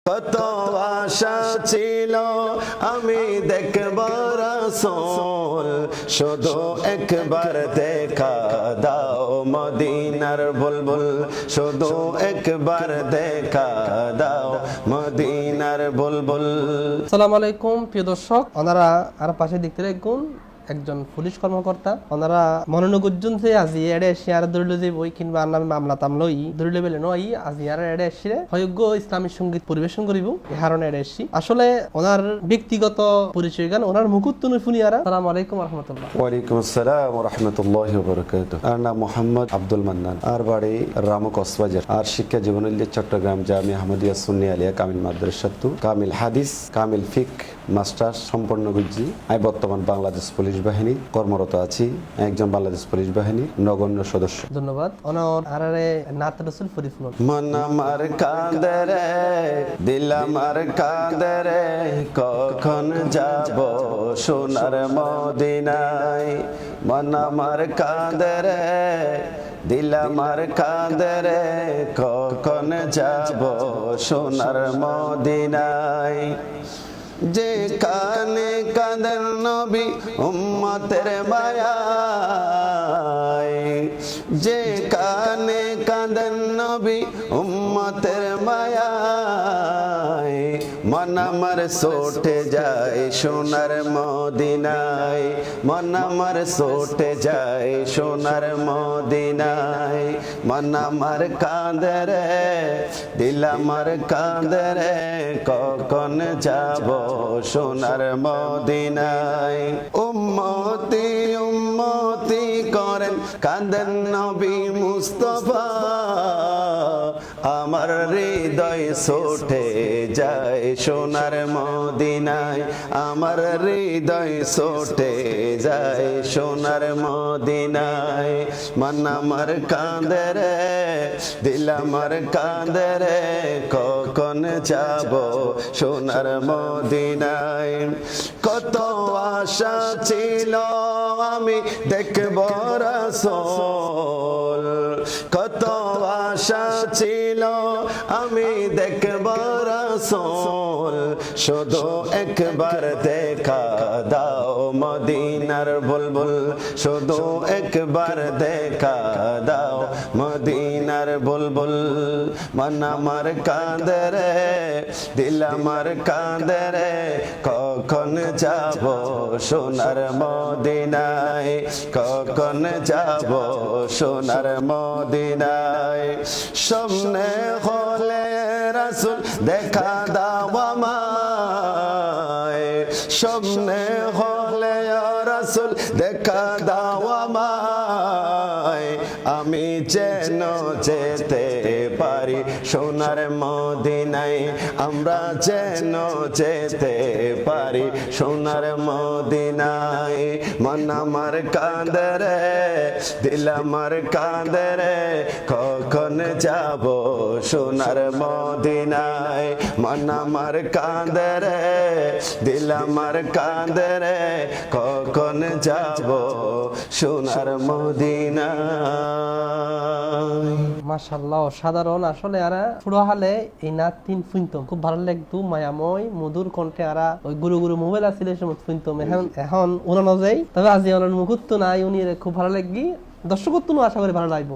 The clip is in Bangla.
কত আশা ছিল আমি দেখব রাসূল, শুধু একবার দেখা দাও মদিনার বুলবুল, শুধু একবার দেখা দাও মদিনার বুলবুল। আসসালামু আলাইকুম প্রিয় দর্শক, ওনারা আর পাশে দেখতে দেখুন একজন পুলিশ কর্মকর্তা, ওনারা মনোনগুজ্জন যে আজি এড়ে এসে আর দরিল যে বই কিংবা আর নামে মামলা তামলই দরিলে বেলে নয় আজি আর এড়ে এসে হয়োগ্য ইসলামী সঙ্গীত পরিবেশন করিব এই হারণে এড়ে এসি। আসলে ওনার ব্যক্তিগত পরিচয় গান ওনার মুকুত ফুনিয়ারা। আসসালামু আলাইকুম রহমতুল্লাহ। ওয়ালাইকুম আসসালাম ওয়া রাহমাতুল্লাহি ওয়া বারাকাতুহু। আর নাম মোহাম্মদ আব্দুল মান্নান, আর বাড়ি রামু কক্সবাজার, আর শিক্ষা জীবন চট্টগ্রাম জামিয়া আহমদিয়া সুন্নি আলিয়া কামিল মাদ্রাসাতু কামিল হাদিস কামিল ফিক মাস্টার্স সম্পন্ন গুজি। আমি বর্তমান বাংলাদেশ পুলিশ বাহিনী কর্মরত আছি, একজন বাংলাদেশ পুলিশ বাহিনীর নগণ্য সদস্য। ধন্যবাদ। অনর আরারে নাত রাসূল পরিপূর্ণ। মন আমার কাঁদে রে, দিল আমার কাঁদে রে, কখন যাব সোনার মদিনায়। মন আমার কাঁদে রে, দিল আমার কাঁদে রে, কখন যাব সোনার মদিনায়। যে কানে কাঁদেন নবী উম্মতের মায়ায়, যে কানে কাঁদেন নবী উম্মতের মায়ায়। মন আমার সোটে যায় সোনার মদিনায়, মন আমার সোটে যায় সোনার মদিনায়। মন আমার কাঁদে রে, দিল আমার কাঁদে রে, কখন যাব সোনার মদিনায়। উম্মতি উম্মতি করেন কাঁদেন নবী মুস্তাফা, আমার হৃদয় ছোটে যায় সোনার মদিনায়, আমার হৃদয় ছোটে যায় সোনার মদিনায়। মন আমার কাঁদে রে, দিল আমার কাঁদে রে, কখন যাব সোনার মদিনায়। কত আশা ছিল আমি দেখব রাসূল, কত আশা ছিল আমি দেখব রাসূল, শুধু একবার দেখা দাও মদিনার বুলবুল, শুধু একবার দেখা দাও মদিনার বুলবুল। মন আমার কাঁদে রে, দিল আমার কাঁদে রে, কখন যাব সোনার মদিনায়, কখন যাব সোনার মদিনায়। সামনে হলে রাসূল দেখা দাও আমায়, সামনে হলে রাসূল দেখা দাও আমায়। আমি যেন যেতে পারি সোনার মদিনায়, আমরা যেন যেতে পারি সোনার মদিনায়। মন আমার কাঁদে রে, দিল আমার কাঁদে রে, কখন যাব সোনার মদিনায়। মন আমার কাঁদে রে, দিল আমার কাঁদে রে, কখন যাব সোনার মদিনায়। মাশাআল্লাহ, অসাধারণ। আসলে আরা পুরো হালে এই নাত তিন শুনতাম, খুব ভালো লাগতো, মায়াময় মধুর কণ্ঠে। আরা ওই গুরু গুরু মোবাইল আছিল এই সময় শুনতাম, এখন উনানো যাই। তবে আজি ওনার মুহূর্ত নাই, উনি খুব ভালো লাগি, দর্শকত্ব আশা করি ভালো লাগবো।